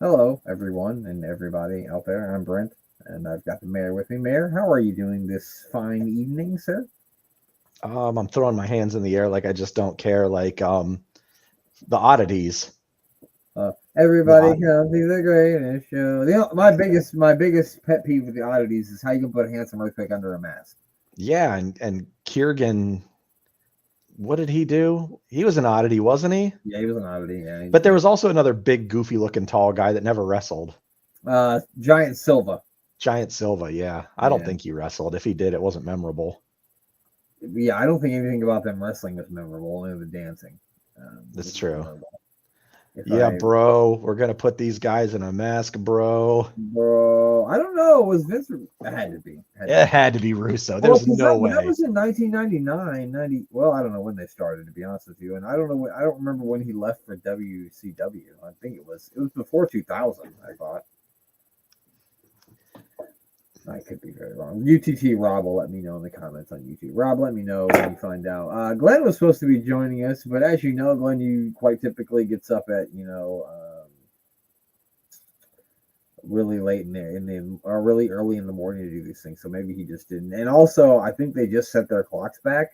Hello, everyone and everybody out there. I'm Brent, and I've got the mayor with me. Mayor, how are you doing this fine evening, sir? I'm throwing my hands in the air like I just don't care. The oddities. The Everybody odd, come to the greatest show. My biggest pet peeve with the oddities is how you can put a handsome earthquake under a mask. yeah, and Kiergan, what did he do? He was an oddity, wasn't he? Yeah, he was an oddity. Yeah, But there was also another big, goofy looking tall guy that never wrestled. Giant Silva. Giant Silva, yeah. I don't Yeah, think he wrestled. If he did, it wasn't memorable. yeah. I don't think anything about them wrestling was memorable. Only the dancing That's was true. memorable. If Yeah, I bro, we're gonna put these guys in a mask, bro. Bro, I don't know. Was Vince? It had to be. Had to It be. had to be Russo. Well, There's because no that way. was in 1999, 90. Well, I don't know when they started, to be honest with you, and I don't know. I don't remember when he left for WCW. I think it was before 2000. I thought. I could be very wrong. UTT Rob will let me know in the comments on YouTube. Rob, let me know when you find out. Glenn was supposed to be joining us, but as you know, Glenn, you quite typically gets up at really late in the or really early in the morning to do these things. So maybe he just didn't. And also, I think they just set their clocks back.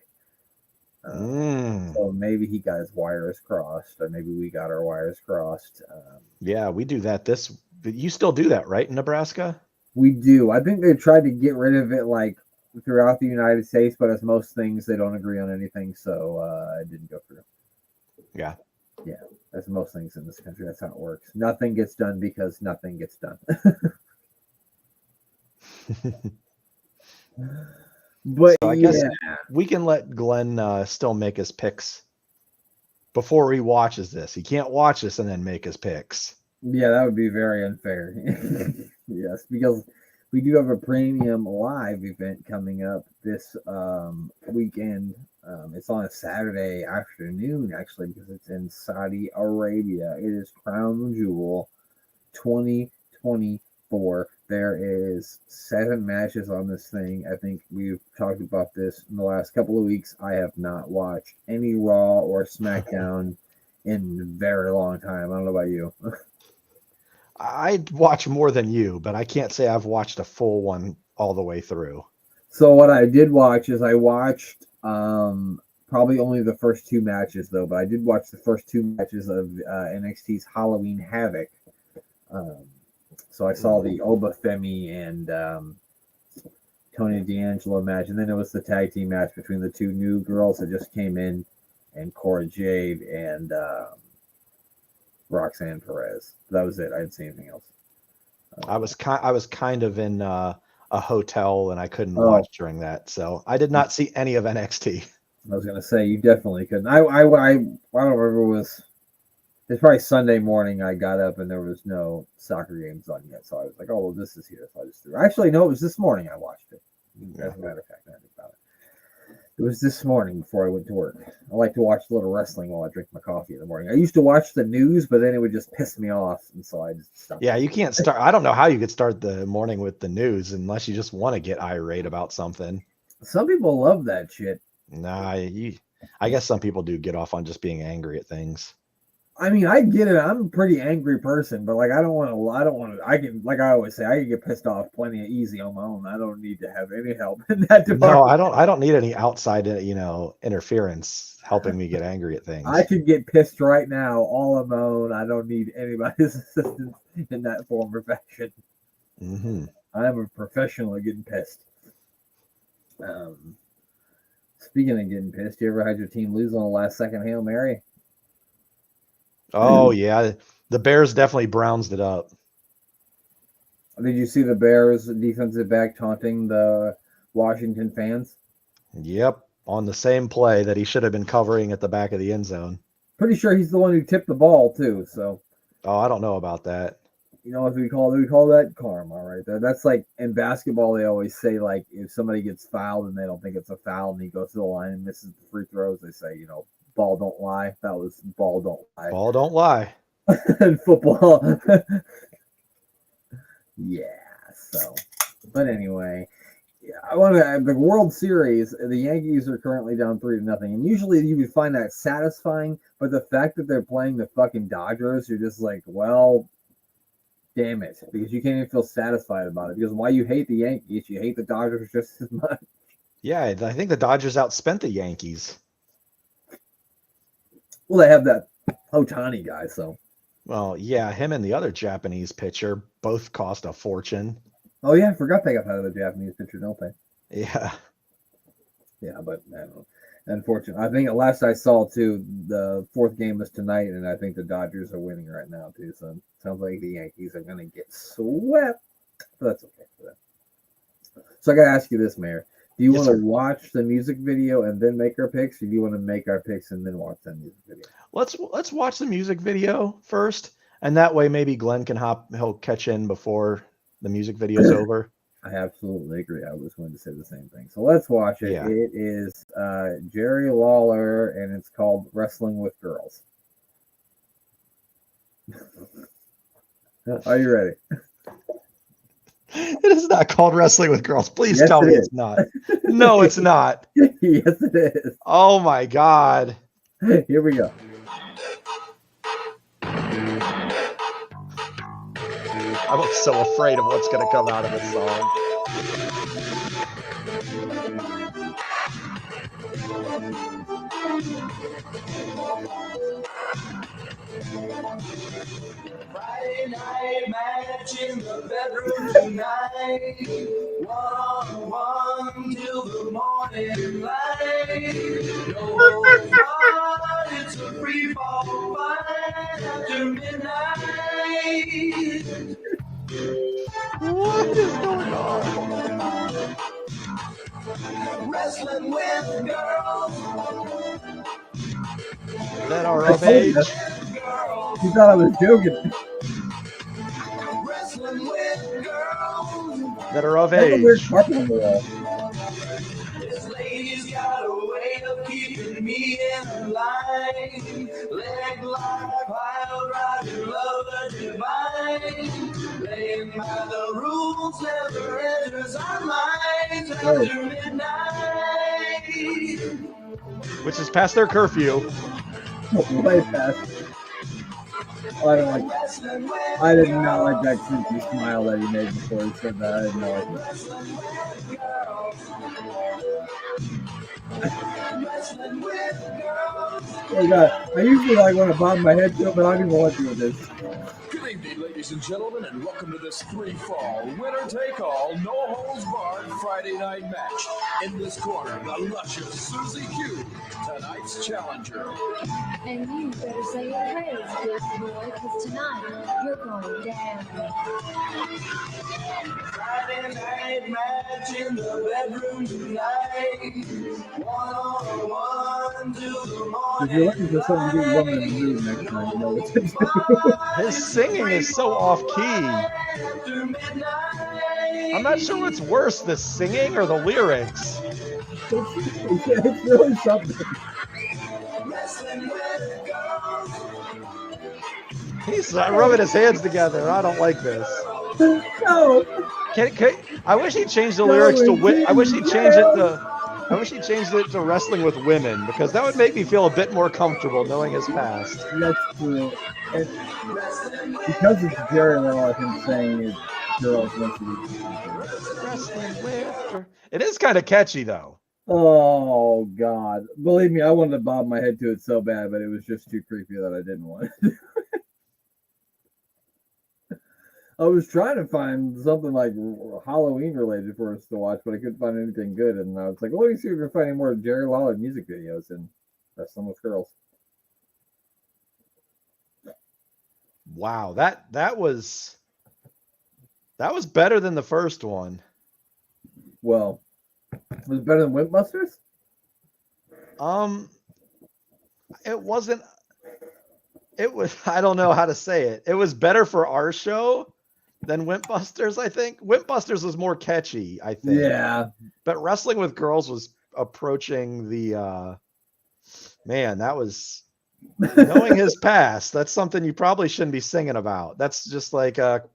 Mm. So maybe he got his wires crossed, or maybe we got our wires crossed. Yeah, we do that. But you still do that, right, in Nebraska? We do. I think they tried to get rid of it like throughout the United States, but as most things, they don't agree on anything, so it didn't go through. Yeah. Yeah, as most things in this country, that's how it works. Nothing gets done because nothing gets done. But So I guess yeah, we can let Glenn still make his picks before he watches this. He can't watch this and then make his picks. yeah, that would be very unfair. Yes, because we do have a premium live event coming up this weekend. It's on a Saturday afternoon, actually, because it's in Saudi Arabia. It is Crown Jewel 2024. There is 7 matches on this thing. I think we've talked about this in the last couple of weeks. I have not watched any Raw or SmackDown in a very long time. I don't know about you. I watch more than you, but I can't say I've watched a full one all the way through. So what I did watch is I watched probably only the first 2 matches though, but I did watch the first 2 matches of NXT's Halloween Havoc. Um, so I saw the Obafemi and Tony D'Angelo match, and then it was the tag team match between the two new girls that just came in, and Cora Jade and Roxanne Perez. That was it. I didn't see anything else. I was kind of in a hotel and I couldn't Oh, watch during that, so I did not see any of NXT. I was gonna say you definitely couldn't. I don't remember it was. It's probably Sunday morning. I got up and there was no soccer games on yet, so I was like, "Oh well, this is here." So I just threw. Actually, no, it was this morning I watched it. As a matter of fact, I think about it. It was this morning before I went to work. I like to watch a little wrestling while I drink my coffee in the morning. I used to watch the news, but then it would just piss me off, and so I just stopped. Yeah, you can't start. I don't know how you could start the morning with the news unless you just want to get irate about something. Some people love that shit. Nah, I guess some people do get off on just being angry at things. I mean, I get it. I'm a pretty angry person, but like, I don't want to. I don't want to. I can, like I always say, I can get pissed off plenty of easy on my own. I don't need to have any help in that No, department. I don't need any outside, interference helping me get angry at I things. could get pissed right now all on my own. I don't need anybody's assistance in that form or fashion. Hmm. I am a professional at getting pissed. Um, Speaking of getting pissed, you ever had your team lose on a last second Hail Mary? Oh yeah, the Bears definitely brownsed it up. Did you see the Bears defensive back taunting the Washington fans? Yep, on the same play that he should have been covering at the back of the end zone. Pretty sure he's the one who tipped the ball too. So Oh, I don't know about that. you know what we call that karma right there. That's like in basketball they always say like if somebody gets fouled and they don't think it's a foul and he goes to the line and misses the free throws, they say, ball don't lie. That was ball don't lie. Ball don't lie. In football. Yeah, so but anyway, yeah, I want to the World Series. The Yankees are currently down 3-0, and usually you would find that satisfying. But the fact that they're playing the fucking Dodgers, you're just like, well, damn it, because you can't even feel satisfied about it. Because while you hate the Yankees, you hate the Dodgers just as much. Yeah, I think the Dodgers outspent the Yankees. Well, they have that Otani guy, so. Well, yeah, him and the other Japanese pitcher both cost a fortune. Oh yeah, I forgot they got out of the Japanese pitcher, don't they? Yeah. Yeah, but I don't know. Unfortunately, I think at last I saw too, the fourth game is tonight, and I think the Dodgers are winning right now too. So it sounds like the Yankees are going to get swept, but that's okay for them. So I got to ask you this, Mayor: do you want to watch the music video and then make our picks, or do you want to make our picks and then watch that music video? Let's watch the music video first, and that way maybe Glenn can he'll catch in before the music video's over. I absolutely agree. I was going to say the same thing. So let's watch it. Yeah. It is Jerry Lawler, and it's called Wrestling with Girls. Are you ready? It is not called Wrestling with Girls. Please Yes, tell me is. it's not. No, it's not. Yes, it is. Oh my God. Here we go. I'm so afraid of what's going to come out of this song. Friday night match in the bedroom tonight. 1-on-1 till the morning light. No fun, it's a free fall fight after midnight. What is going on? Wrestling with girls that are of age. You thought I was joking. Wrestling with girls that are of That's age. a weird carpet on the wall. This lady's got a way of keeping me in line. Leg lock, pile driver, lover divine. Playing by the rules, never enters our minds after midnight. Which is past their curfew. Way past. Oh, I don't like that. I did not like that creepy smile that he made before he said that. I didn't like it. Oh God! I usually want to bob my head to it, but I don't even want to do this. Good evening, ladies and gentlemen, and welcome to this three-fall, winner-take-all, no-holds-barred Friday night match. In this corner, the luscious Susie Q, tonight's challenger. And you better say your prayers, big boy, because tonight you're going down. Friday night match in the bedroom tonight. 1-on-1 till the morning. If you're looking for something to do woman in the mood next time, you know what to do. His singing is so off-key. I'm not sure what's worse, the singing or the lyrics. It's really something. He's rubbing his hands together. I don't like this. No. I wish he changed the lyrics to. I wish he changed it to. I wish he changed it to wrestling with women, because that would make me feel a bit more comfortable knowing his past. That's true. And because it's Jerry Lawler, him saying it, girls want to be wrestling with. It is kind of catchy though. Oh God! Believe me, I wanted to bob my head to it so bad, but it was just too creepy that I didn't want it. I was trying to find something like Halloween related for us to watch, but I couldn't find anything good. And I was like, well, let me see if we can find any more Jerry Lawler music videos and Wrestling with Girls. Wow, that was better than the first one. Well, was it better than Whipbusters? It wasn't. It was. I don't know how to say it. It was better for our show than Whipbusters, I think. Whipbusters was more catchy, I think. Yeah. But Wrestling with Girls was approaching the man, that was knowing his past. That's something you probably shouldn't be singing about. That's just like that's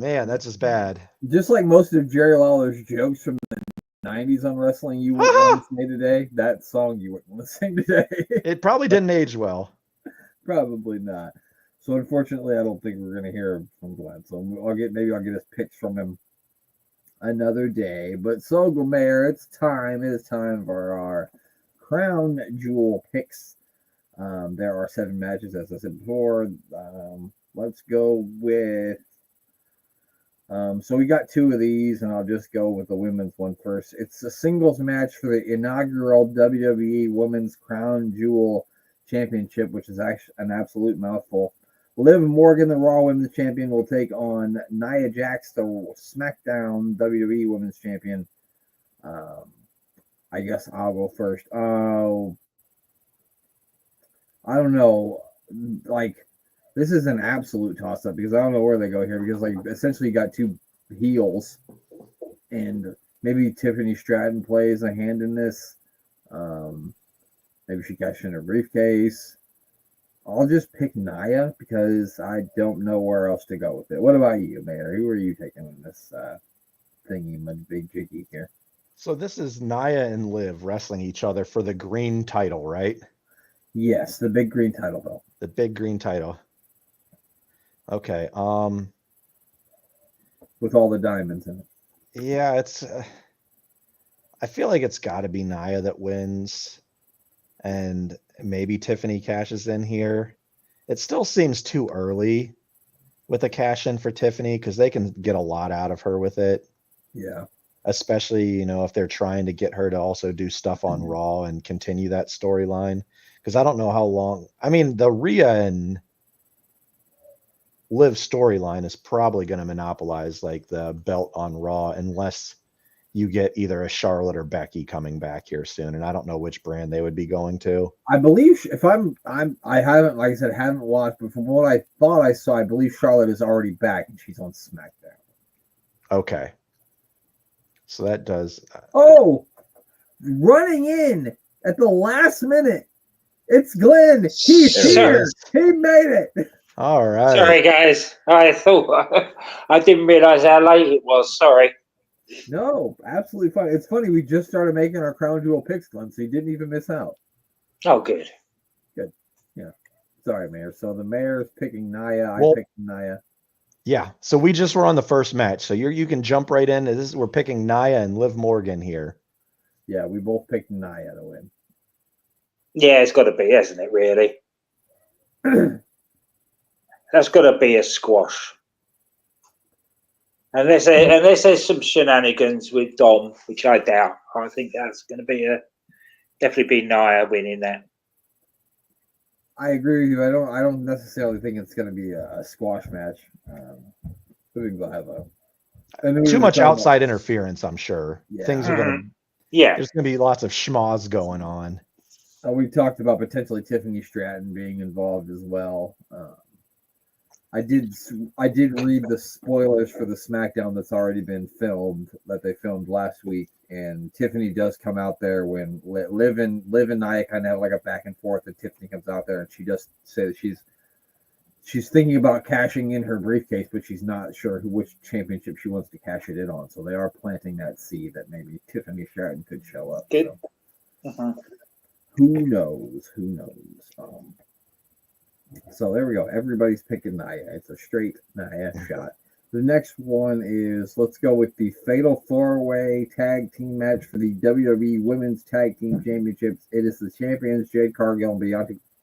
man, that's just bad. Just like most of Jerry Lawler's jokes from the 90s on wrestling, you wouldn't want to say today. That song you wouldn't want to sing today. It probably didn't age well. Probably not. So unfortunately, I don't think we're gonna hear from Glenn. So I'll get his picks from him another day. But so Mayor, it's time. It is time for our crown jewel picks. There are 7 matches, as I said before. Let's go with. So we got 2 of these, and I'll just go with the women's one first. It's a singles match for the inaugural WWE Women's Crown Jewel Championship, which is actually an absolute mouthful. Liv Morgan, the Raw Women's Champion, will take on Nia Jax, the SmackDown WWE Women's Champion. I guess I'll go first. I don't know. Like, this is an absolute toss-up because I don't know where they go here because, like, essentially you got 2 heels, and maybe Tiffany Stratton plays a hand in this. Maybe she cashed in her briefcase. I'll just pick Nia because I don't know where else to go with it. What about you, Mayor? Who are you taking in this thingy, my big jiggy here? So this is Nia and Liv wrestling each other for the green title, right? Yes, the big green title belt. The big green title. Okay. With all the diamonds in it. Yeah, it's. I feel like it's got to be Nia that wins, and maybe Tiffany cashes in here. It still seems too early with a cash in for Tiffany because they can get a lot out of her with it. Yeah. Especially, if they're trying to get her to also do stuff on Raw and continue that storyline. Because I don't know how long. I mean, the Rhea and Liv storyline is probably going to monopolize like the belt on Raw unless you get either a Charlotte or Becky coming back here soon. And I don't know which brand they would be going to. I believe I haven't, like I said, haven't watched, but from what I thought I saw, I believe Charlotte is already back and she's on SmackDown. Okay. So that does. Oh, running in at the last minute. It's Glenn. He's here. He made it. All right. Sorry, guys. I thought I didn't realize how late it was. Sorry. No, absolutely fine. It's funny. We just started making our crown jewel picks, Glenn, so you didn't even miss out. Oh, good. Good. Yeah. Sorry, Mayor. So the Mayor's picking Nia. Well, I picked Nia. Yeah. So we just were on the first match. So you can jump right in. We're picking Nia and Liv Morgan here. Yeah, we both picked Nia to win. Yeah, it's got to be, hasn't it, really? That's got to be a squash. Unless there's some shenanigans with Dom, which I doubt. I think that's going to be definitely be Nia winning that. I agree with you. I don't necessarily think it's going to be a squash match. Too much outside interference, I'm sure. Yeah. Things are going to. Yeah. There's going to be lots of schmoz going on. We talked about potentially Tiffany Stratton being involved as well. I did read the spoilers for the SmackDown that's already been filmed, that they filmed last week, and Tiffany does come out there when Liv and Nia kind of have like a back and forth, and Tiffany comes out there and she just says she's thinking about cashing in her briefcase, but she's not sure which championship she wants to cash it in on. So they are planting that seed that maybe Tiffany Stratton could show up. Good. So. Who knows? So there we go. Everybody's picking Nia. It's a straight Nia shot. The next one is, let's go with the Fatal 4-Way Tag Team match for the WWE Women's Tag Team Championships. It is the champions Jade Cargill and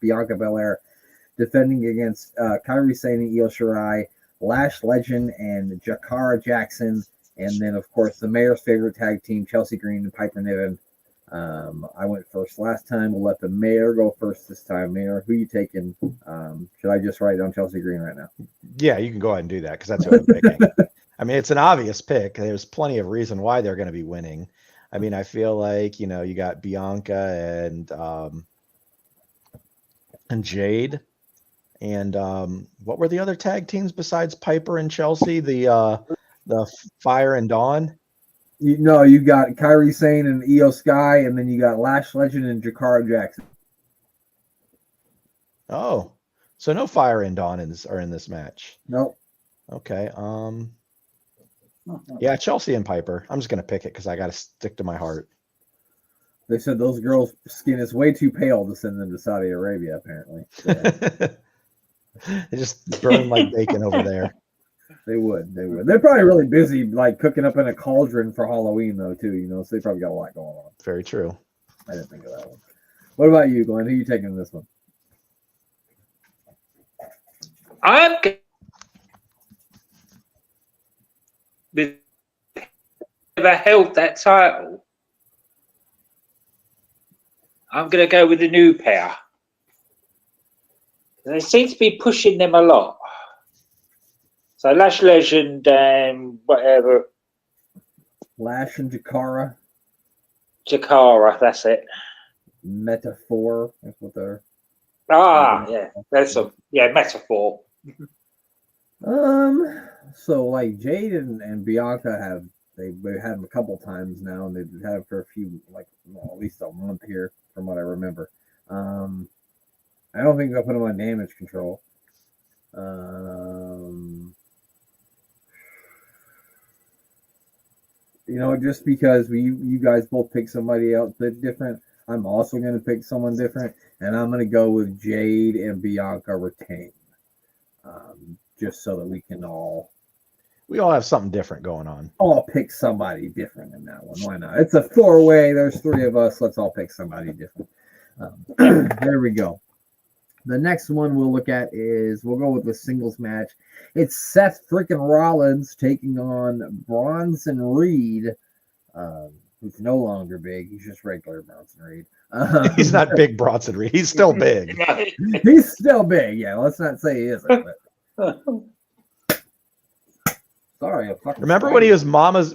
Bianca Belair defending against Kairi Sane and Io Shirai, Lash Legend and Jakara Jackson, and then of course the Mayor's favorite tag team, Chelsea Green and Piper Niven. I went first last time. We'll let the Mayor go first this time. Mayor, who you taking? Should I just write down Chelsea Green right now? Yeah, you can go ahead and do that because that's who I'm picking. I mean, it's an obvious pick. There's plenty of reason why they're going to be winning. I mean, I feel like, you got Bianca and Jade. And what were the other tag teams besides Piper and Chelsea? The Fire and Dawn? You got Kairi Sane and Io Sky, and then you got Lash Legend and Jakara Jackson. Oh, so no Fire and Dawn are in this match. Nope. Okay. Yeah, Chelsea and Piper. I'm just gonna pick it because I got to stick to my heart. They said those girls' skin is way too pale to send them to Saudi Arabia, apparently. Yeah, They just burn like bacon over there. they would. They're probably really busy, like cooking up in a cauldron for Halloween, though, too. So they probably got a lot going on. Very true. I didn't think of that one. What about you, Glenn? Who are you taking in this one? I'm with whoever held that title. I'm going to go with the new pair. They seem to be pushing them a lot. So Lash Legend and whatever. Lash and Jakara. Jakara, that's it. Metaphor. That's what they're. Yeah, that's a metaphor. So like Jade and Bianca they've had them a couple times now, and they've had them for a few, like at least a month here, from what I remember. I don't think they'll put them on Damage Control. Just because you guys both pick somebody else that's different, I'm also going to pick someone different, and I'm going to go with Jade and Bianca retain, just so that we all have something different going on. All pick somebody different in that one. Why not? It's a 4-way. There's 3 of us. Let's all pick somebody different. There we go. The next one we'll look at we'll go with the singles match. It's Seth freaking Rollins taking on Bronson Reed, who's no longer big. He's just regular Bronson Reed. He's not big Bronson Reed. He's still big. He's still big. Yeah, let's not say he isn't. But... Sorry, remember when he was Mama's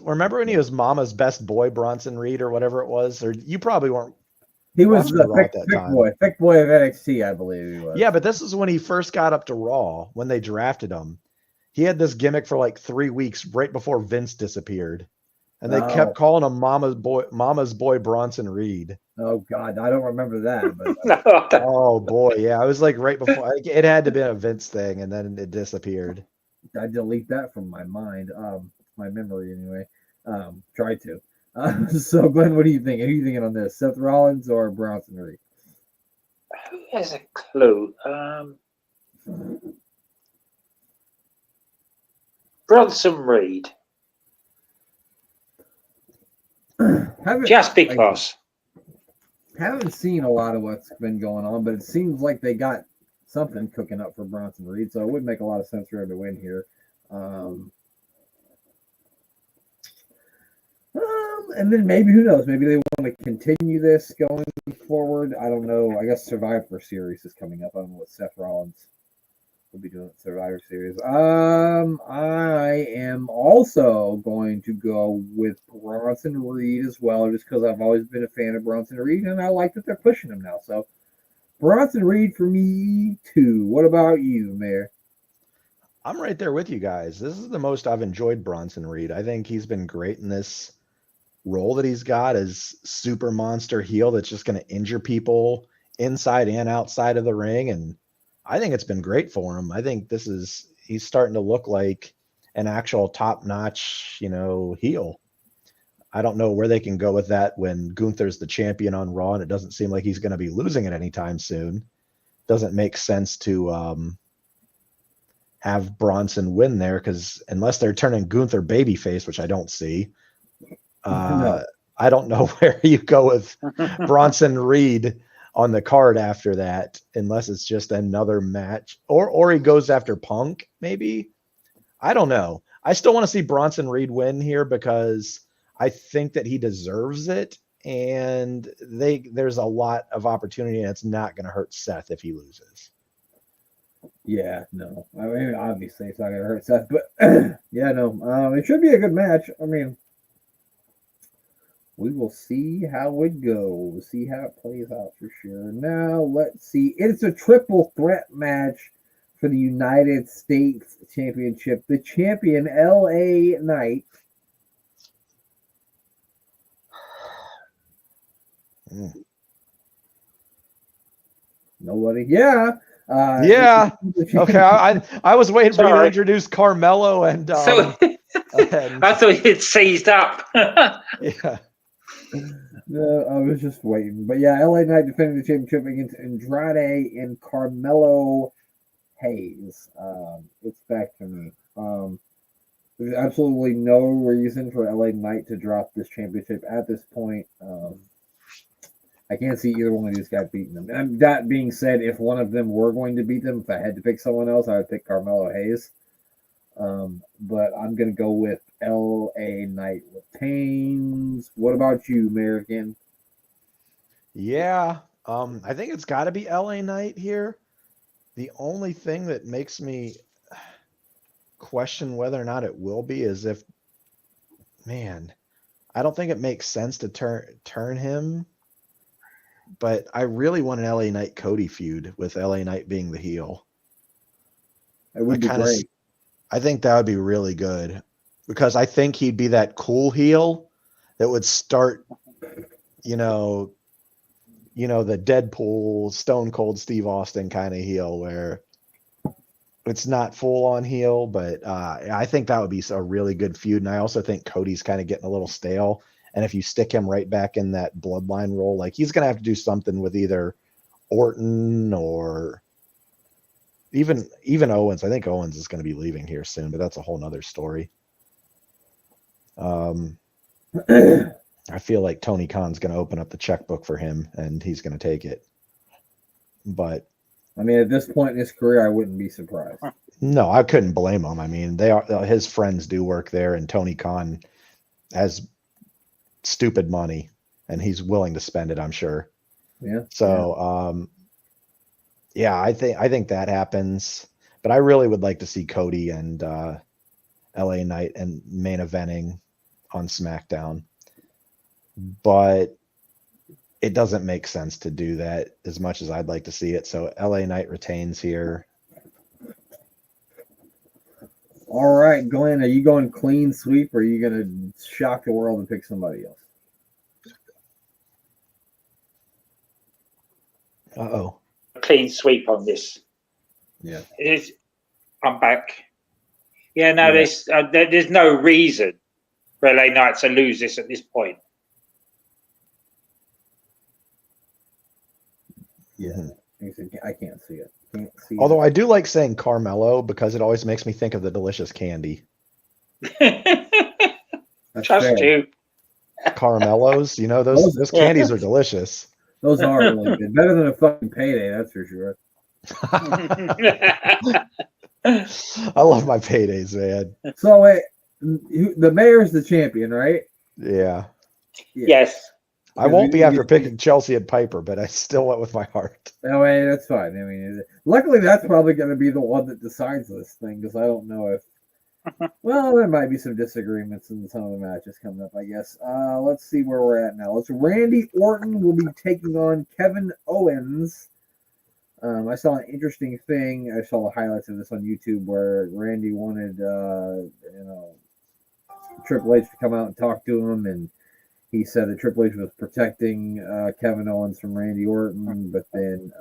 best boy, Bronson Reed, or whatever it was? Or you probably weren't. He was the thick boy of NXT, I believe he was. Yeah, but this is when he first got up to Raw, when they drafted him. He had this gimmick for like 3 weeks right before Vince disappeared. And they kept calling him Mama's boy Bronson Reed. Oh God, I don't remember that. But oh boy, yeah. I was like right before it had to be a Vince thing, and then it disappeared. I delete that from my mind, my memory anyway. Tried to. So Glenn, what are you thinking? Who are you thinking on this? Seth Rollins or Bronson Reed? Who has a clue? Bronson Reed. Just because. Haven't seen a lot of what's been going on, but it seems like they got something cooking up for Bronson Reed, so it would make a lot of sense for him to win here. And then maybe, who knows, maybe they want to continue this going forward. I don't know. I guess Survivor Series is coming up. I don't know what Seth Rollins will be doing at Survivor Series. I am also going to go with Bronson Reed as well, just because I've always been a fan of Bronson Reed, and I like that they're pushing him now. So Bronson Reed for me too. What about you, Mayor? I'm right there with you guys. This is the most I've enjoyed Bronson Reed. I think he's been great in this role that he's got as super monster heel that's just going to injure people inside and outside of the ring. And I think it's been great for him. I think he's starting to look like an actual top-notch, heel. I don't know where they can go with that when Gunther's the champion on Raw, and it doesn't seem like he's going to be losing it anytime soon. Doesn't make sense to have Bronson win there, because unless they're turning Gunther babyface, which I don't see, No. I don't know where you go with Bronson Reed on the card after that, unless it's just another match, or he goes after Punk, maybe. I don't know. I still want to see Bronson Reed win here because I think that he deserves it, and there's a lot of opportunity, and it's not going to hurt Seth if he loses. Yeah, no. I mean, obviously it's not going to hurt Seth, but yeah, no. It should be a good match. I mean, we will see how it goes, see how it plays out for sure. Now, let's see. It's a triple threat match for the United States Championship. The champion, LA Knight. Nobody? Yeah. Yeah. Okay. I was waiting for you to introduce Carmelo and. I thought he'd seized up. Yeah. I was just waiting. But yeah, LA Knight defending the championship against Andrade and Carmelo Hayes. It's back to me. There's absolutely no reason for LA Knight to drop this championship at this point. I can't see either one of these guys beating them. And that being said, if one of them were going to beat them, if I had to pick someone else, I would pick Carmelo Hayes. But I'm going to go with LA Knight retains. What about you, American? Yeah, I think it's got to be LA Knight here. The only thing that makes me question whether or not it will be is if, man, I don't think it makes sense to turn him, but I really want an LA Knight Cody feud with LA Knight being the heel. It would be great. I think that would be really good because I think he'd be that cool heel that would start, the Deadpool, Stone Cold Steve Austin kind of heel where it's not full on heel, but I think that would be a really good feud. And I also think Cody's kind of getting a little stale. And if you stick him right back in that bloodline role, like he's going to have to do something with either Orton or even Owens. I think Owens is going to be leaving here soon, but that's a whole nother story. I feel like Tony Khan's going to open up the checkbook for him and he's going to take it. But I mean, at this point in his career, I wouldn't be surprised. No, I couldn't blame him. I mean, his friends do work there, and Tony Khan has stupid money, and he's willing to spend it, I'm sure. Yeah. So, I think that happens. But I really would like to see Cody and LA Knight and main eventing on SmackDown. But it doesn't make sense to do that as much as I'd like to see it. So LA Knight retains here. All right, Glenn, are you going clean sweep or are you going to shock the world and pick somebody else? Uh-oh. Clean sweep on this. Yeah. I'm back. Yeah, no, there's no reason for LA Knight to lose this at this point. Yeah, I can't see it. Although I do like saying Carmelo because it always makes me think of the delicious candy. Trust you. Caramellos, those candies are delicious. Those are really good. Better than a fucking payday, that's for sure. I love my paydays, man. So wait, the mayor's the champion, right? Yeah. Yes. I won't be after picking Chelsea and Piper, but I still went with my heart. No way, that's fine. I mean, luckily that's probably going to be the one that decides this thing because I don't know if. Well, there might be some disagreements in some of the matches coming up, I guess. Let's see where we're at now. Randy Orton will be taking on Kevin Owens. I saw an interesting thing. I saw the highlights of this on YouTube where Randy wanted, Triple H to come out and talk to him, and he said that Triple H was protecting Kevin Owens from Randy Orton, but then,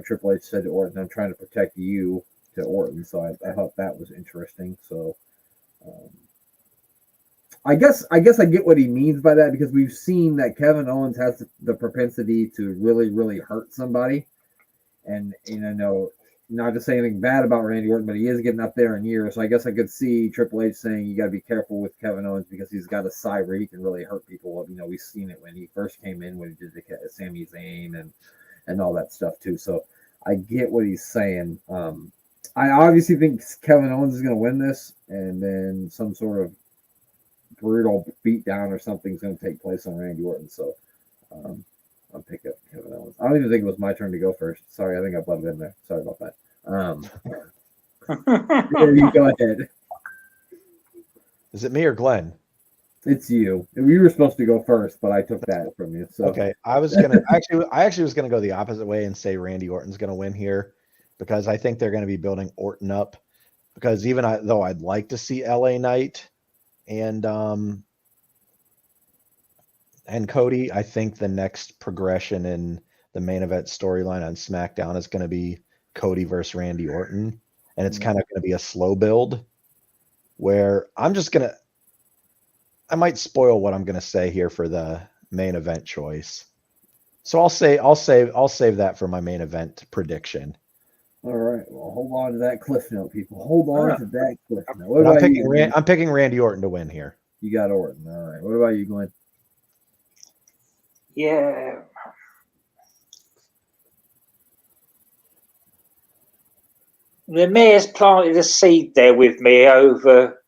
Triple H said to Orton, "I'm trying to protect you," to Orton. So I thought that was interesting. So I guess I get what he means by that because we've seen that Kevin Owens has the propensity to really, really hurt somebody, and not to say anything bad about Randy Orton, but he is getting up there in years. So I guess I could see Triple H saying you got to be careful with Kevin Owens because he's got a side where he can really hurt people. We've seen it when he first came in when he did the Sami Zayn and all that stuff too. So I get what he's saying. I obviously think Kevin Owens is going to win this, and then some sort of brutal beatdown or something is going to take place on Randy Orton. So I'll pick up Kevin Owens. I don't even think it was my turn to go first. Sorry, I think I butted in there. Sorry about that. You go ahead. Is it me or Glenn? It's you. We were supposed to go first, but I took that from you. So okay, I actually was gonna go the opposite way and say Randy Orton's gonna win here because I think they're gonna be building Orton up. Because even though I'd like to see LA Knight and Cody, I think the next progression in the main event storyline on SmackDown is going to be Cody versus Randy Orton. And it's kind of going to be a slow build where I'm just going to, I might spoil what I'm going to say here for the main event choice. So I'll save that for my main event prediction. All right. Well, hold on to that cliff note, people. Hold on to that cliff note. What But about you? Glenn? I'm picking Randy Orton to win here. You got Orton. All right. What about you, Glenn? Yeah. The mayor's planted a seed there with me over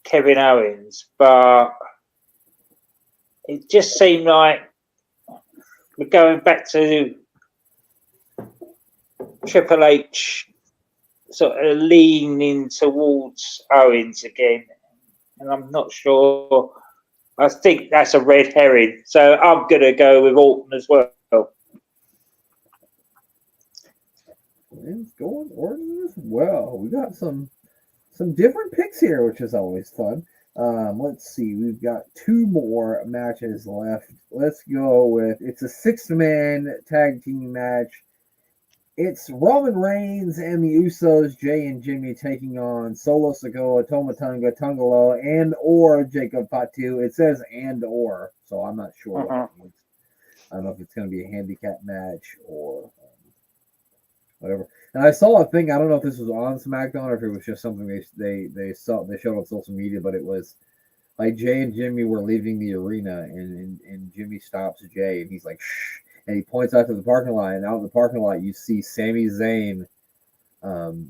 Kevin Owens, but it just seemed like we're going back to Triple H sort of leaning towards Owens again. And I'm not sure. I think that's a red herring. So I'm going to go with Orton as well. It's going Orton as well. We got some different picks here, which is always fun. Let's see. We've got 2 more matches left. Let's go with it's a 6-man tag team match. It's Roman Reigns and the Usos, Jay and Jimmy, taking on Solo Sikoa, Toma Tonga, Tongalo, and or Jacob Fatu. It says and or, so I'm not sure what that means. I don't know if it's going to be a handicap match or whatever. And I saw a thing. I don't know if this was on SmackDown or if it was just something they showed on social media, but it was like Jay and Jimmy were leaving the arena, and Jimmy stops Jay, and he's like, shh. And he points out to the parking lot, and out in the parking lot, you see Sami Zayn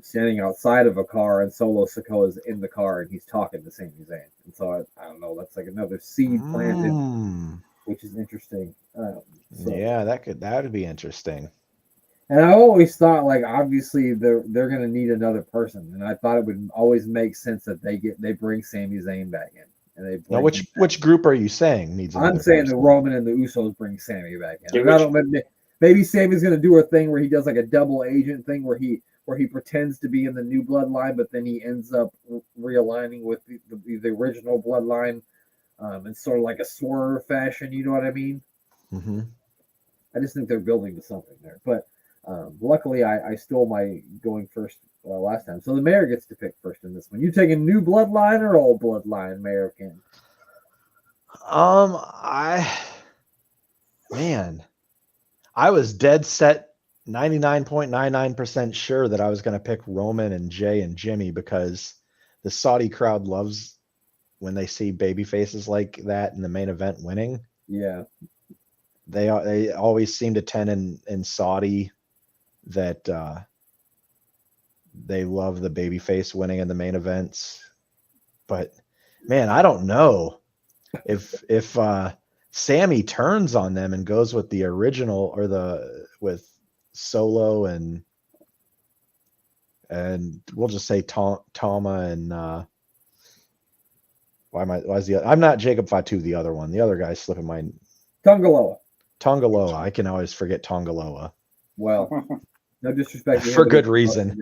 standing outside of a car, and Solo Sikoa is in the car, and he's talking to Sami Zayn. And so I don't know, that's like another seed planted, which is interesting. Yeah, that would be interesting. And I always thought, like, obviously they're going to need another person, and I thought it would always make sense that they bring Sami Zayn back in. And they now, which group are you saying needs? I'm saying the Roman and the Usos bring Sammy back in. I don't know, maybe Sammy's going to do a thing where he does like a double agent thing where he pretends to be in the new bloodline, but then he ends up realigning with the original bloodline, in sort of like a swerve fashion. You know what I mean? Mm-hmm. I just think they're building to something there. But luckily, I stole my going first last time. So the mayor gets to pick first in this one. You taking new bloodline or old bloodline, Mayor of King? I was dead set 99.99% sure that I was going to pick Roman and Jay and Jimmy because the Saudi crowd loves when they see baby faces like that in the main event winning. Yeah. They always seem to tend in Saudi that they love the babyface winning in the main events. But man, I don't know if Sammy turns on them and goes with the original or with Solo and we'll just say Tama and I'm not Jacob Fatu, the other one. The other guy's slipping my Tongaloa. I can always forget Tongaloa. Well, no disrespect for good reason.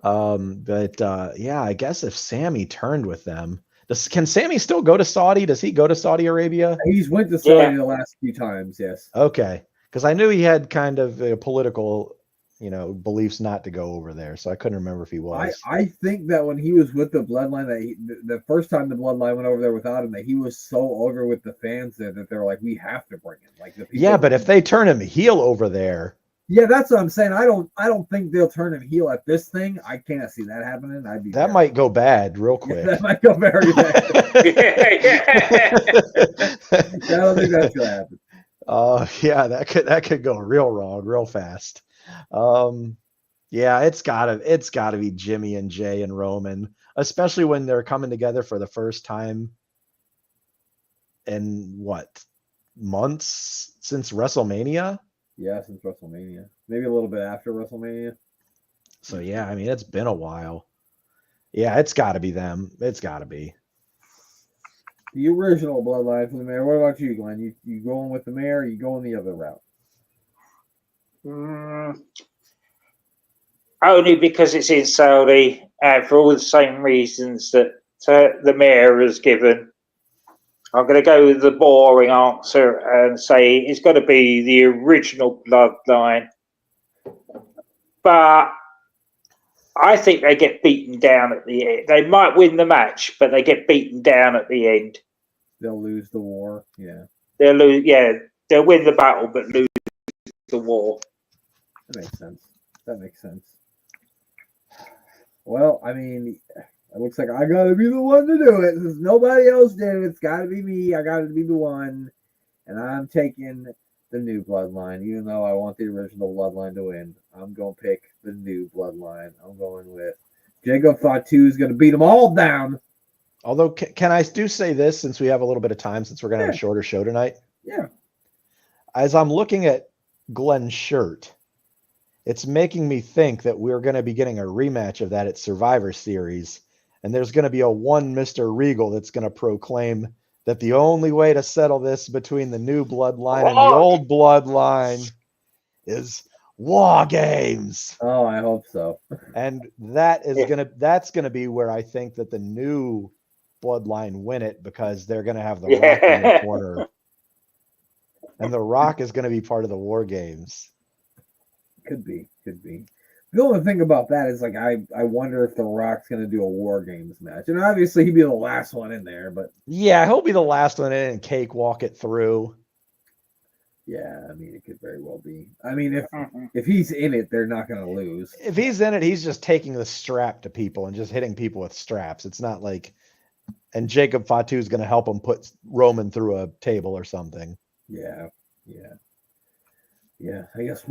But yeah, I guess if Sammy turned with them, can Sammy still go to Saudi? Does he go to Saudi Arabia? He's went to Saudi the last few times, yes. Okay, because I knew he had kind of a political, beliefs not to go over there, so I couldn't remember if he was. I think that when he was with the Bloodline, that the first time the Bloodline went over there without him, that he was so over with the fans there that they're like, we have to bring him. Like the people. Yeah, but if they turn him heel over there. Yeah, that's what I'm saying. I don't think they'll turn him heel at this thing. I can't see that happening. That might go bad real quick. Yeah, that might go very bad. I don't think that's gonna happen. Yeah, that could go real wrong real fast. Yeah, it's gotta be Jimmy and Jay and Roman, especially when they're coming together for the first time in what, months since WrestleMania? Yeah, since WrestleMania. Maybe a little bit after WrestleMania. So yeah, I mean, it's been a while. Yeah, it's got to be them. It's got to be the original bloodline for the mayor. What about you, Glenn? You going with the mayor? Or you going the other route? Only because it's in Saudi, and for all the same reasons that the mayor has given. I'm going to go with the boring answer and say it's got to be the original bloodline. But I think they get beaten down at the end. They might win the match, but they get beaten down at the end. They'll lose the war. Yeah, They'll lose. Yeah, they'll win the battle, but lose the war. that makes sense. That makes sense. Well, I mean, it looks like I gotta be the one to do it. Since nobody else did it, it's gotta be me. I gotta be the one. And I'm taking the new bloodline, even though I want the original bloodline to win. I'm gonna pick the new bloodline. I'm going with Jacob Fatu is gonna beat them all down. Although, can I do say this since we have a little bit of time, since we're going to have a shorter show tonight? Yeah. As I'm looking at Glenn's shirt, it's making me think that we're going to be getting a rematch of that at Survivor Series. And there's going to be a one Mr. Regal that's going to proclaim that the only way to settle this between the new bloodline and the old bloodline is War Games. Oh, I hope so. And that's gonna be where I think that the new bloodline win it, because they're gonna have the Rock in their corner. And the Rock is gonna be part of the War Games. Could be. The only thing about that is, like, I wonder if the Rock's gonna do a War Games match. And obviously he'd be the last one in there, but yeah, he'll be the last one in and cakewalk it through. yeah, I mean, it could very well be. I mean, if he's in it, they're not gonna lose. If he's in it, he's just taking the strap to people and just hitting people with straps. It's not like, and Jacob Fatu is going to help him put Roman through a table or something. Yeah. I guess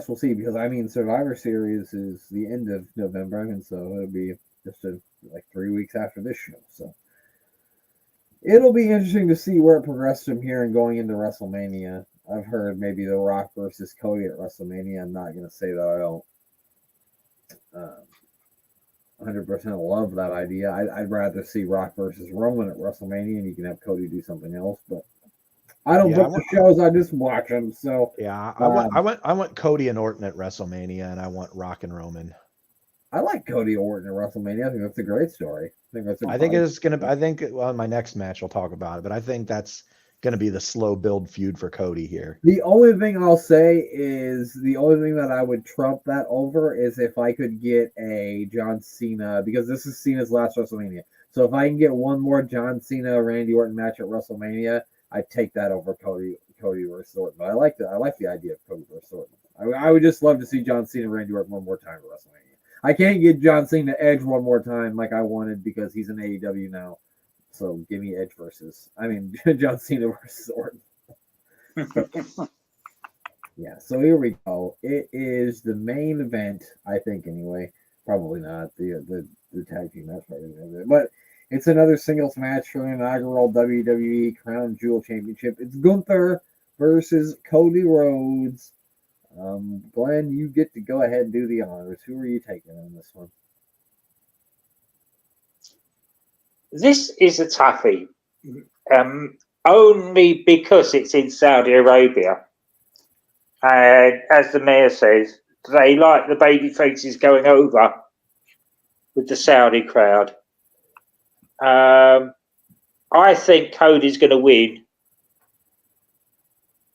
we'll see, because I mean, Survivor Series is the end of November, and so it'll be just like 3 weeks after this show. So it'll be interesting to see where it progresses from here and going into WrestleMania. I've heard maybe The Rock versus Cody at WrestleMania. I'm not going to say that I don't 100% love that idea. I'd rather see Rock versus Roman at WrestleMania, and you can have Cody do something else. But I don't book the shows; I just watch them. So yeah, I want Cody and Orton at WrestleMania, and I want Rock and Roman. I like Cody Orton at WrestleMania. I think that's a great story. I think it's gonna. I think my next match we'll talk about it, but I think that's going to be the slow build feud for Cody here. The only thing I'll say is the only thing that I would trump that over is if I could get a John Cena, because this is Cena's last WrestleMania. So if I can get one more John Cena Randy Orton match at WrestleMania, I'd take that over Cody versus Orton. But I like the idea of Cody versus Orton. I would just love to see John Cena Randy Orton one more time at WrestleMania. I can't get John Cena Edge one more time like I wanted, because he's in AEW now. So give me Edge John Cena versus Orton. Yeah, so here we go. It is the main event, I think, anyway. Probably not the tag team match, but it's another singles match for the inaugural WWE Crown Jewel Championship. It's Gunther versus Cody Rhodes. Glenn, you get to go ahead and do the honors. Who are you taking on this one? This is a toughie, only because it's in Saudi Arabia. And as the mayor says, they like the baby faces going over with the Saudi crowd. I think Cody's going to win,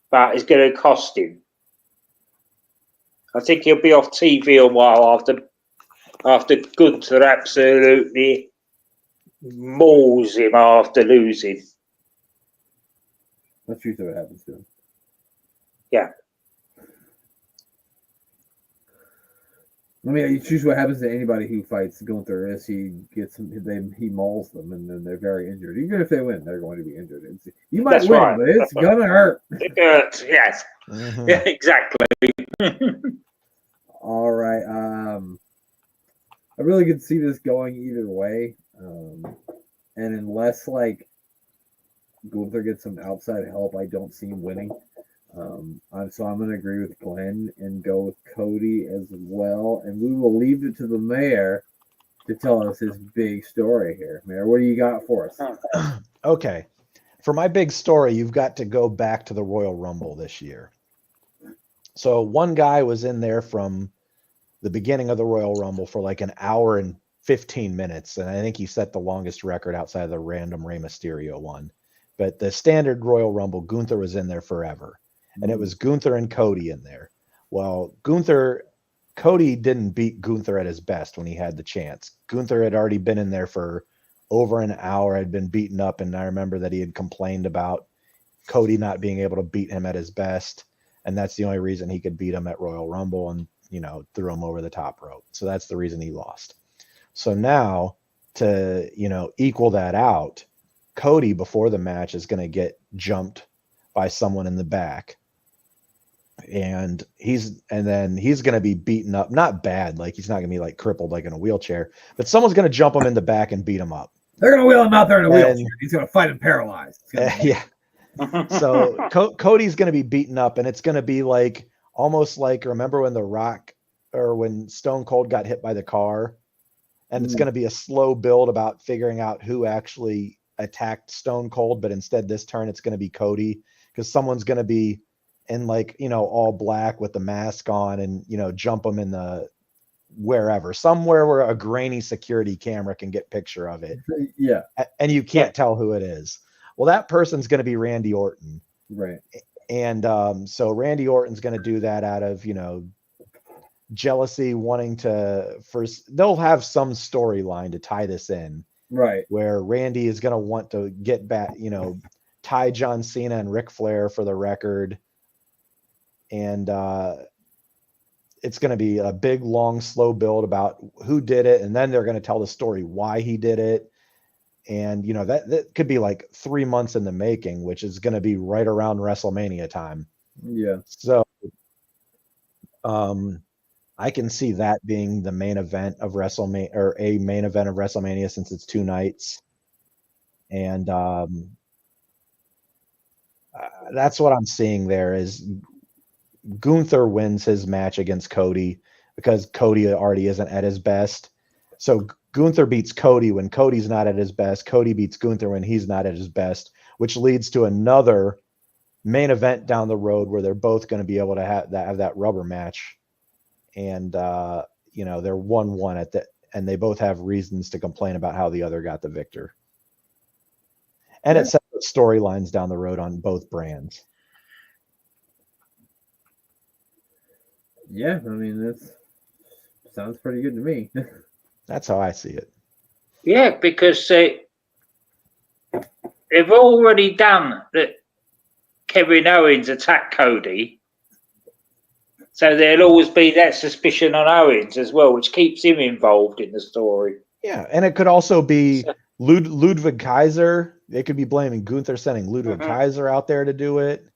but it's going to cost him. I think he'll be off TV a while after Gunther absolutely mauls him after losing. Let's see what happens to him. Yeah. I mean, you choose what happens to anybody who fights Gunther is he mauls them, and then they're very injured. Even if they win, they're going to be injured. You might win, right, but it's gonna hurt. It hurts, yes. Mm-hmm. Yeah, exactly. All right. I really could see this going either way. And unless like Gunther gets some outside help, I don't see him winning. So I'm going to agree with Glenn and go with Cody as well. And we will leave it to the mayor to tell us his big story here. Mayor, what do you got for us? Okay. For my big story, you've got to go back to the Royal Rumble this year. So one guy was in there from the beginning of the Royal Rumble for like an hour and 15 minutes. And I think he set the longest record outside of the random Rey Mysterio one. But the standard Royal Rumble, Gunther was in there forever. And it was Gunther and Cody in there. Well, Cody didn't beat Gunther at his best when he had the chance. Gunther had already been in there for over an hour, had been beaten up, and I remember that he had complained about Cody not being able to beat him at his best, and that's the only reason he could beat him at Royal Rumble, and threw him over the top rope. So that's the reason he lost. So now to equal that out, Cody before the match is going to get jumped by someone in the back, and then he's going to be beaten up, not bad, like he's not going to be like crippled like in a wheelchair, but someone's going to jump him in the back and beat him up. They're going to wheel him out there in a wheelchair. He's going to fight him paralyzed. Yeah. So Cody's going to be beaten up, and it's going to be like almost like, remember when The Rock or when Stone Cold got hit by the car, and it's going to be a slow build about figuring out who actually attacked Stone Cold, but instead this turn it's going to be Cody, because someone's going to be in all black with the mask on, and jump them in the wherever, somewhere where a grainy security camera can get picture of it. Yeah. And you can't tell who it is. Well, that person's going to be Randy Orton. Right. And so Randy Orton's going to do that out of, jealousy, wanting to first, they'll have some storyline to tie this in. Right. Where Randy is going to want to get back, tie John Cena and Ric Flair for the record. And it's going to be a big, long, slow build about who did it. And then they're going to tell the story why he did it. And, that could be like 3 months in the making, which is going to be right around WrestleMania time. Yeah. So I can see that being the main event of WrestleMania, or a main event of WrestleMania, since it's 2 nights. And that's what I'm seeing there is Gunther wins his match against Cody because Cody already isn't at his best. So Gunther beats Cody when Cody's not at his best. Cody beats Gunther when he's not at his best, which leads to another main event down the road where they're both going to be able to have that rubber match. And, they're 1-1 at and they both have reasons to complain about how the other got the victor. And it sets up storylines down the road on both brands. Yeah, I mean, that sounds pretty good to me. That's how I see it. Yeah, because they've already done that. Kevin Owens attacked Cody, so there'll always be that suspicion on Owens as well, which keeps him involved in the story. Yeah, and it could also be Ludwig Kaiser. They could be blaming Gunther, sending Ludwig Kaiser out there to do it.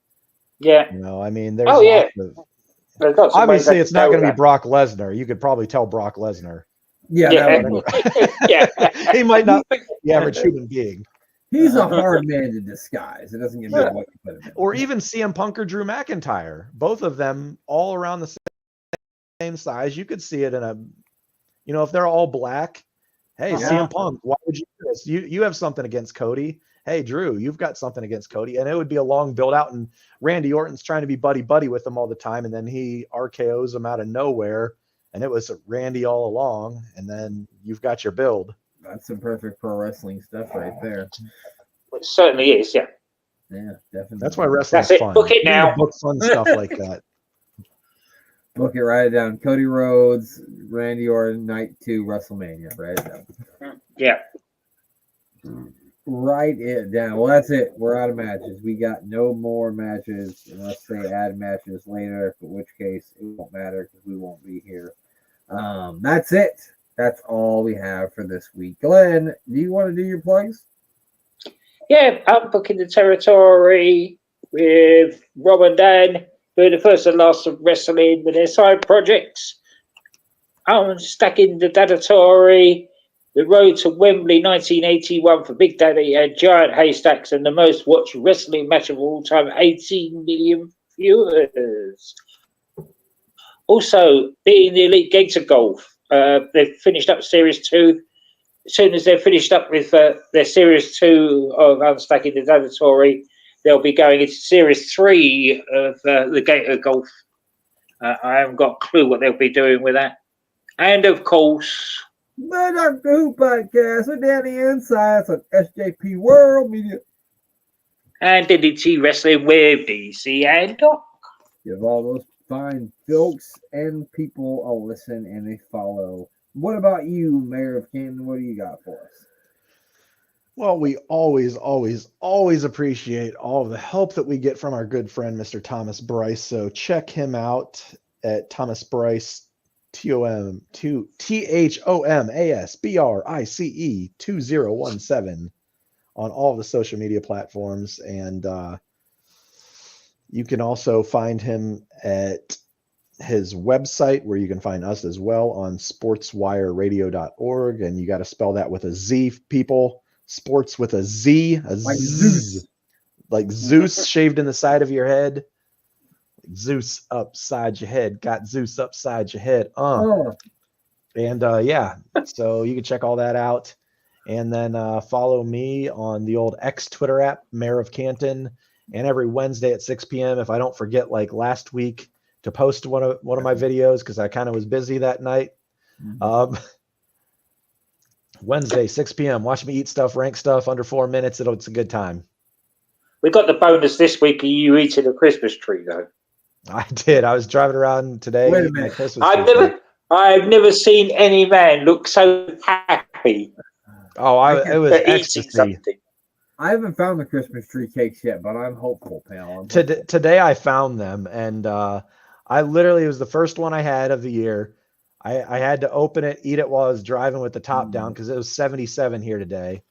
Yeah. I mean, there's obviously it's not going to be Brock Lesnar. You could probably tell Brock Lesnar. Yeah. Yeah. He might not be the average human being. He's a hard man to disguise. It doesn't give me what you put him in. Or even CM Punk or Drew McIntyre. Both of them all around the same size. You could see it in a, if they're all black. Hey, CM Punk, why would you do this? You have something against Cody. Hey, Drew, you've got something against Cody. And it would be a long build out. And Randy Orton's trying to be buddy with them all the time. And then he RKOs them out of nowhere. And it was Randy all along. And then you've got your build. That's some perfect pro wrestling stuff right there. It certainly is, yeah. Yeah, definitely. That's why wrestling's fun. Book it now. Book fun stuff like that. Book it, write it down. Cody Rhodes, Randy Orton, Night 2, WrestleMania. Write it down. Yeah. Write it down. Well, that's it. We're out of matches. We got no more matches unless they add matches later, in which case it won't matter because we won't be here. That's it. That's all we have for this week. Glenn, do you want to do your plugs? Yeah, I'm booking the territory with Rob and Dan, doing the first and last of wrestling with their side projects. I'm stacking the Dadatory, the road to Wembley 1981 for Big Daddy and Giant Haystacks, and the most watched wrestling match of all time, 18 million viewers. Also, beating the Elite Gator Golf. They've finished up Series 2. As soon as they're finished up with their Series 2 of Unstacking the Dadatory, they'll be going into Series 3 of the Gator Golf. I haven't got a clue what they'll be doing with that. And, of course... The Doctor Who Podcast with Danny Insights on SJP World Media. And DDT Wrestling with DC and Doc. Give all those fine folks and people a listen and a follow. What about you, Mayor of Canton? What do you got for us? Well, we always, always, always appreciate all of the help that we get from our good friend, Mr. Thomas Bryce. So check him out at Thomas Bryce, ThomasBrice 2017 on all of the social media platforms. And you can also find him at his website, where you can find us as well, on sportswireradio.org. And you got to spell that with a Z, people. Sports with a Z, Like Zeus. like Zeus shaved in the side of your head. Zeus upside your head, got Zeus upside your head. Oh, And yeah, so you can check all that out. And then follow me on the old X Twitter app, Mayor of Canton. And every Wednesday at 6 p.m., if I don't forget, like last week, to post one of my videos, because I kind of was busy that night. Wednesday, 6 p.m. Watch me eat stuff, rank stuff under 4 minutes. It's a good time. We got the bonus this week of you eating a Christmas tree, though. I did. I was driving around today. Wait a eating my minute. Christmas tree. I've never seen any man look so happy Oh, it was for eating ecstasy. something. I haven't found the Christmas tree cakes yet, but I'm hopeful, pal. Today I found them, and I literally, it was the first one I had of the year. I had to open it, eat it while I was driving with the top down, because it was 77 here today.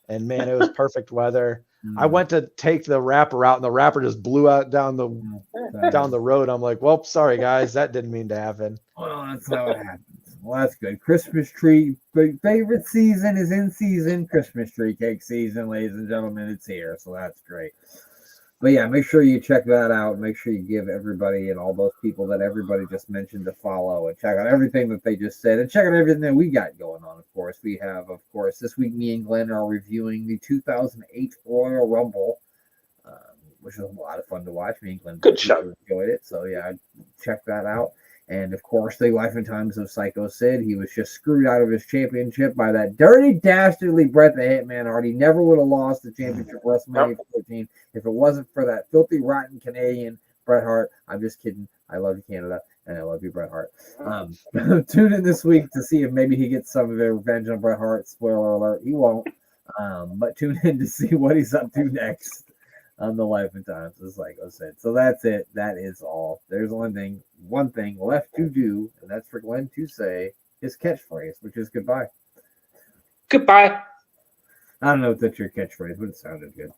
And man, it was perfect weather. I went to take the wrapper out, and the wrapper just blew out down the road. I'm like, well, sorry guys, that didn't mean to happen. Well, that's how it happens. Well, that's good. Christmas tree favorite season is in season. Christmas tree cake season, ladies and gentlemen, it's here, so that's great. But yeah, make sure you check that out. Make sure you give everybody and all those people that everybody just mentioned to follow, and check out everything that they just said, and check out everything that we got going on. Of course, we have, of course, this week me and Glenn are reviewing the 2008 Royal Rumble, which was a lot of fun to watch. Me and Glenn Good show. Enjoyed it, so yeah, check that out. And of course, the life and times of Psycho Sid. He was just screwed out of his championship by that dirty, dastardly Bret the Hitman Hart. He never would have lost the championship WrestleMania 14 if it wasn't for that filthy, rotten Canadian Bret Hart. I'm just kidding. I love you, Canada, and I love you, Bret Hart. Tune in this week to see if maybe he gets some of the revenge on Bret Hart. Spoiler alert, he won't. But tune in to see what he's up to next on the life and times of Psycho Sid. So that's it. That is all. There's one thing left to do, and that's for Glenn to say his catchphrase, which is goodbye. Goodbye. I don't know if that's your catchphrase, but it sounded good.